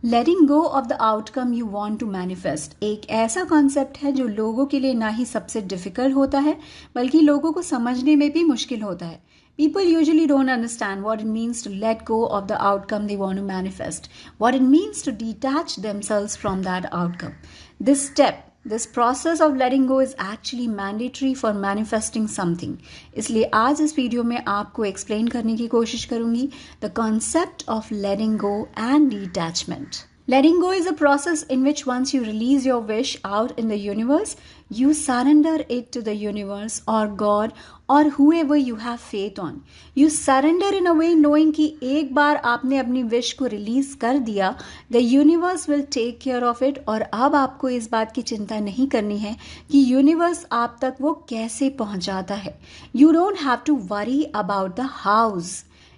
Letting go of the outcome you want to manifest एक ऐसा concept है जो लोगों के लिए ना ही सबसे डिफिकल्ट होता है बल्कि लोगों को समझने में भी मुश्किल होता है. People usually don't understand what it means to let go of the outcome they want to manifest, what it means to detach themselves from that outcome. This process of letting go is actually mandatory for manifesting something. इसलिए आज इस video में आपको explain करने की कोशिश करूंगी the concept of letting go and detachment. Letting go is a process in which once you release your wish out in the universe, you surrender it to the universe or God or whoever you have faith on. You surrender in a way knowing कि एक बार आपने अपनी wish को release कर दिया, the universe will take care of it और अब आपको इस बात की चिंता नहीं करनी है कि universe आप तक वो कैसे पहुंचाता है. You don't have to worry about the house.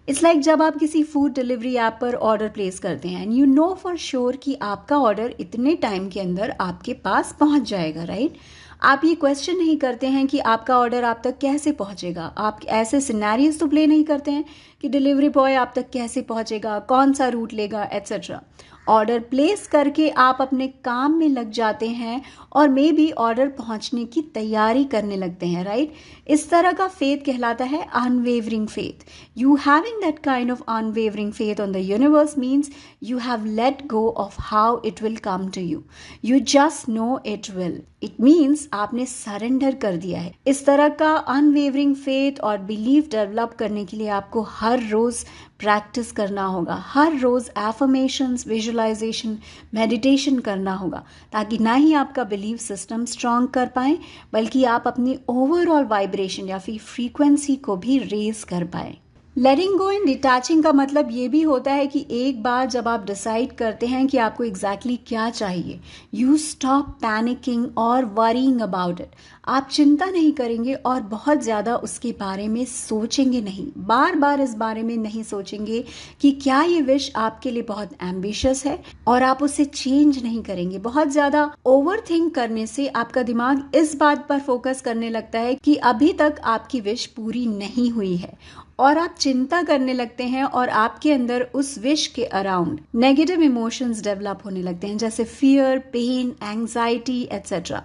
It's like जब आप किसी फूड डिलीवरी ऐप पर ऑर्डर प्लेस करते हैं and you know for sure कि आपका ऑर्डर इतने टाइम के अंदर आपके पास पहुंच जाएगा, राइट? आप ये क्वेश्चन नहीं करते हैं कि आपका ऑर्डर आप तक कैसे पहुंचेगा. आप ऐसे सिनेरियोज तो प्ले नहीं करते हैं कि डिलीवरी बॉय आप तक कैसे पहुंचेगा, कौन सा रूट लेगा, एट्सेट्रा. ऑर्डर प्लेस करके आप अपने काम में लग जाते हैं और मे बी ऑर्डर पहुंचने की तैयारी करने लगते हैं, राइट? इस तरह का फेथ कहलाता है unwavering faith. You having that kind of unwavering faith on the universe means you have let go of how it will come to you. You just know it will. It means आपने surrender कर दिया है. इस तरह का unwavering faith और belief develop करने के लिए आपको हर रोज प्रैक्टिस करना होगा. हर रोज एफर्मेशंस, विजुअलाइजेशन, मेडिटेशन करना होगा ताकि ना ही आपका बिलीफ सिस्टम स्ट्रांग कर पाए बल्कि आप अपनी ओवरऑल वाइब्रेशन या फिर फ्रीक्वेंसी को भी रेज कर पाए. लेटिंग गो एंड डिटैचिंग का मतलब ये भी होता है कि एक बार जब आप डिसाइड करते हैं कि आपको एग्जैक्टली क्या चाहिए, यू स्टॉप पैनिकिंग और वरीइंग अबाउट इट. आप चिंता नहीं करेंगे और बहुत ज़्यादा उसके बारे में सोचेंगे नहीं. बार बार इस बारे में नहीं सोचेंगे कि क्या ये विश आपके लिए बहुत एम्बिशियस है और आप उसे चेंज नहीं करेंगे. बहुत ज़्यादा ओवर थिंक करने से आपका दिमाग इस बात पर फोकस करने लगता है कि अभी तक आपकी विश पूरी नहीं हुई है और आप चिंता करने लगते हैं और आपके अंदर उस विश के अराउंड नेगेटिव इमोशंस डेवलप होने लगते हैं जैसे fear, pain, anxiety etcetera.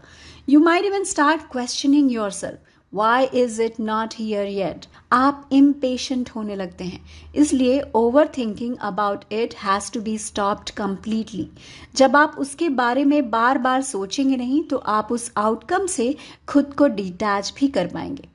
You might even start questioning yourself, why is it not here yet. आप इम्पेशेंट होने लगते हैं. इसलिए over thinking about it has to be stopped completely. जब आप उसके बारे में बार बार सोचेंगे नहीं तो आप उस आउटकम से खुद को डिटैच भी कर पाएंगे.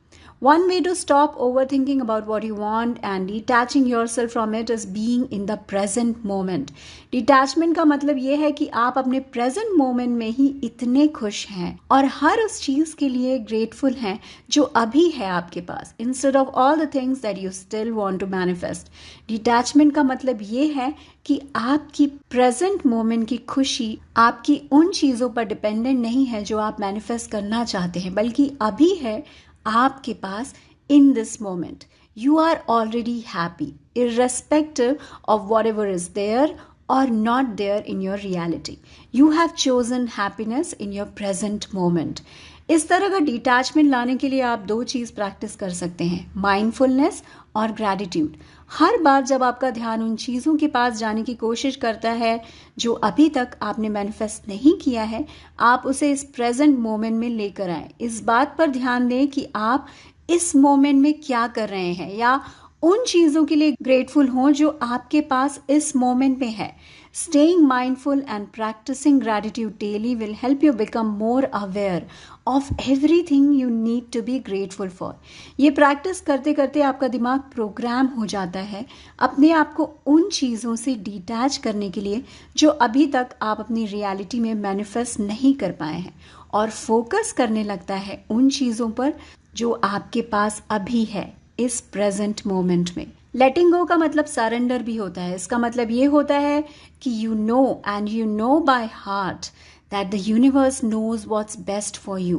One way to stop overthinking about what you want and detaching yourself from it is being in the present moment. Detachment का मतलब ये है कि आप अपने present moment में ही इतने खुश हैं और हर उस चीज़ के लिए grateful हैं जो अभी है आपके पास, instead of all the things that you still want to manifest. Detachment का मतलब ये है कि आपकी present moment की खुशी आपकी उन चीज़ों पर dependent नहीं है जो आप manifest करना चाहते हैं बल्कि अभी है आपके पास. In this moment you are already happy irrespective of whatever is there or not there in your reality. You have chosen happiness in your present moment. इस तरह का डिटैचमेंट लाने के लिए आप दो चीज़ प्रैक्टिस कर सकते हैं, माइंडफुलनेस और ग्रैटिट्यूड. हर बार जब आपका ध्यान उन चीज़ों के पास जाने की कोशिश करता है जो अभी तक आपने मैनिफेस्ट नहीं किया है, आप उसे इस प्रेजेंट मोमेंट में लेकर आएं. इस बात पर ध्यान दें कि आप इस मोमेंट में क्या कर रहे हैं या उन चीज़ों के लिए ग्रेटफुल हों जो आपके पास इस मोमेंट में है. Staying mindful and practicing gratitude daily will help you become more aware of everything you need to be grateful for. ये प्रैक्टिस करते करते आपका दिमाग प्रोग्राम हो जाता है अपने आप को उन चीज़ों से डिटैच करने के लिए जो अभी तक आप अपनी रियलिटी में मैनिफेस्ट नहीं कर पाए हैं और फोकस करने लगता है उन चीज़ों पर जो आपके पास अभी है इस प्रेजेंट मोमेंट में. लेटिंग गो का मतलब सरेंडर भी होता है. इसका मतलब ये होता है कि you know by heart that the universe knows what's best for you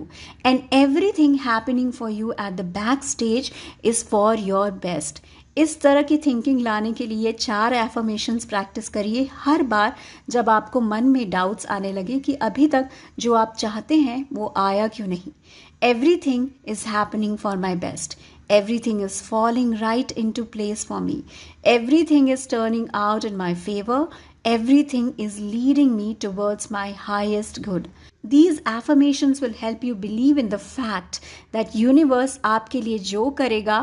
and everything happening for you at the backstage is for your best. इस तरह की थिंकिंग लाने के लिए 4 एफर्मेशंस प्रैक्टिस करिए हर बार जब आपको मन में डाउट्स आने लगे कि अभी तक जो आप चाहते हैं वो आया क्यों नहीं. Everything is happening for my best. Everything is falling right into place for me. Everything is turning out in my favor. everything is leading me towards my highest good. These affirmations will help you believe in the fact that universe आपके लिए जो करेगा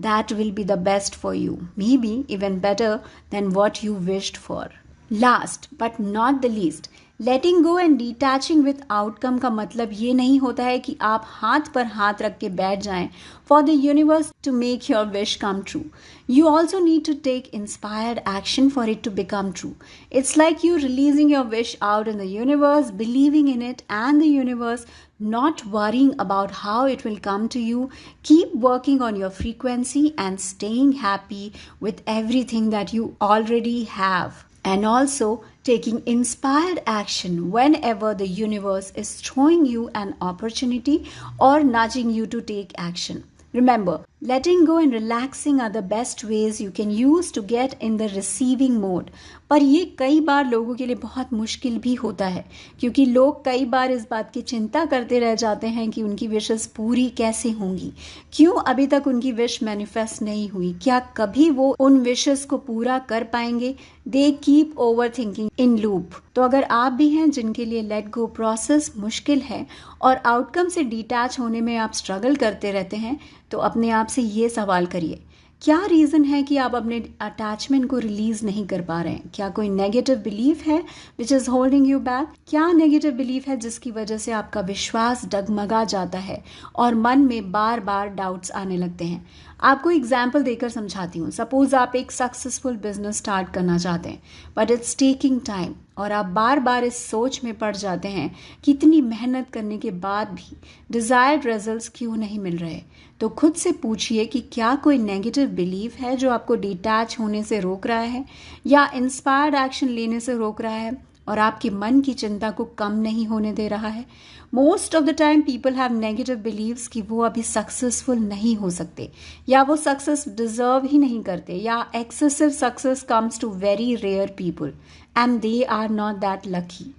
that will be the best for you, maybe even better than what you wished for. Last but not the least, letting go and detaching with outcome का मतलब ये नहीं होता है कि आप हाथ पर हाथ रख के बैठ जाएं for the universe to make your wish come true. You also need to take inspired action for it to become true. It's like you releasing your wish out in the universe, believing in it and the universe, not worrying about how it will come to you. Keep working on your frequency and staying happy with everything that you already have. And also taking inspired action whenever the universe is throwing you an opportunity or nudging you to take action. Remember, letting go and relaxing are the best ways you can use to get in the receiving mode. पर ये कई बार लोगों के लिए बहुत मुश्किल भी होता है क्योंकि लोग कई बार इस बात की चिंता करते रह जाते हैं कि उनकी विशेस पूरी कैसे होंगी, क्यों अभी तक उनकी विश मैनिफेस्ट नहीं हुई, क्या कभी वो उन विशेस को पूरा कर पाएंगे. They keep over thinking in loop. तो अगर आप भी हैं जिनके लिए लेट गो प्रोसेस मुश्किल है और आउटकम से डिटैच होने में आप स्ट्रगल करते रहते हैं, तो अपने आप से ये सवाल करिए, क्या रीज़न है कि आप अपने अटैचमेंट को रिलीज़ नहीं कर पा रहे हैं. क्या कोई नेगेटिव बिलीफ है which is holding you back. क्या नेगेटिव बिलीफ है जिसकी वजह से आपका विश्वास डगमगा जाता है और मन में बार बार डाउट्स आने लगते हैं. आपको एग्जाम्पल देकर समझाती हूँ. सपोज आप एक सक्सेसफुल बिजनेस स्टार्ट करना चाहते हैं बट इट्स टेकिंग टाइम और आप बार बार इस सोच में पड़ जाते हैं कि इतनी मेहनत करने के बाद भी डिज़ायर्ड रिजल्ट्स क्यों नहीं मिल रहे. तो खुद से पूछिए कि क्या कोई नेगेटिव बिलीफ है जो आपको डिटैच होने से रोक रहा है या इंस्पायर्ड एक्शन लेने से रोक रहा है और आपके मन की चिंता को कम नहीं होने दे रहा है. Most of the time people have negative beliefs कि वो अभी सक्सेसफुल नहीं हो सकते या वो सक्सेस डिजर्व ही नहीं करते या excessive success comes to very rare people and they are not that lucky.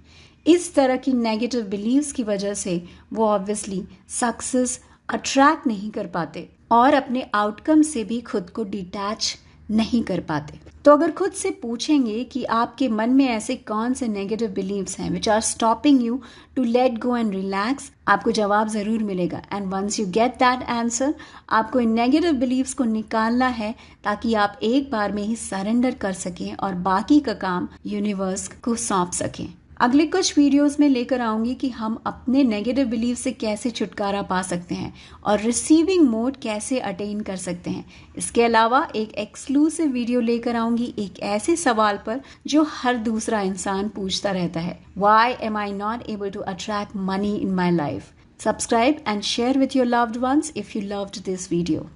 इस तरह की नेगेटिव बिलीव्स की वजह से वो ऑब्वियसली सक्सेस अट्रैक्ट नहीं कर पाते और अपने आउटकम से भी खुद को डिटैच नहीं कर पाते. तो अगर खुद से पूछेंगे कि आपके मन में ऐसे कौन से नेगेटिव बिलीव्स हैं which are stopping you to let go and relax, आपको जवाब ज़रूर मिलेगा. And once you get that answer, आपको इन नेगेटिव बिलीव्स को निकालना है ताकि आप एक बार में ही सरेंडर कर सकें और बाकी का काम यूनिवर्स को सौंप सकें. अगले कुछ वीडियोस में लेकर आऊंगी कि हम अपने नेगेटिव बिलीफ से कैसे छुटकारा पा सकते हैं और रिसीविंग मोड कैसे अटेन कर सकते हैं. इसके अलावा एक एक्सक्लूसिव वीडियो लेकर आऊंगी एक ऐसे सवाल पर जो हर दूसरा इंसान पूछता रहता है, why am I not able to attract money in my life. Subscribe and share with your loved ones if you loved this video.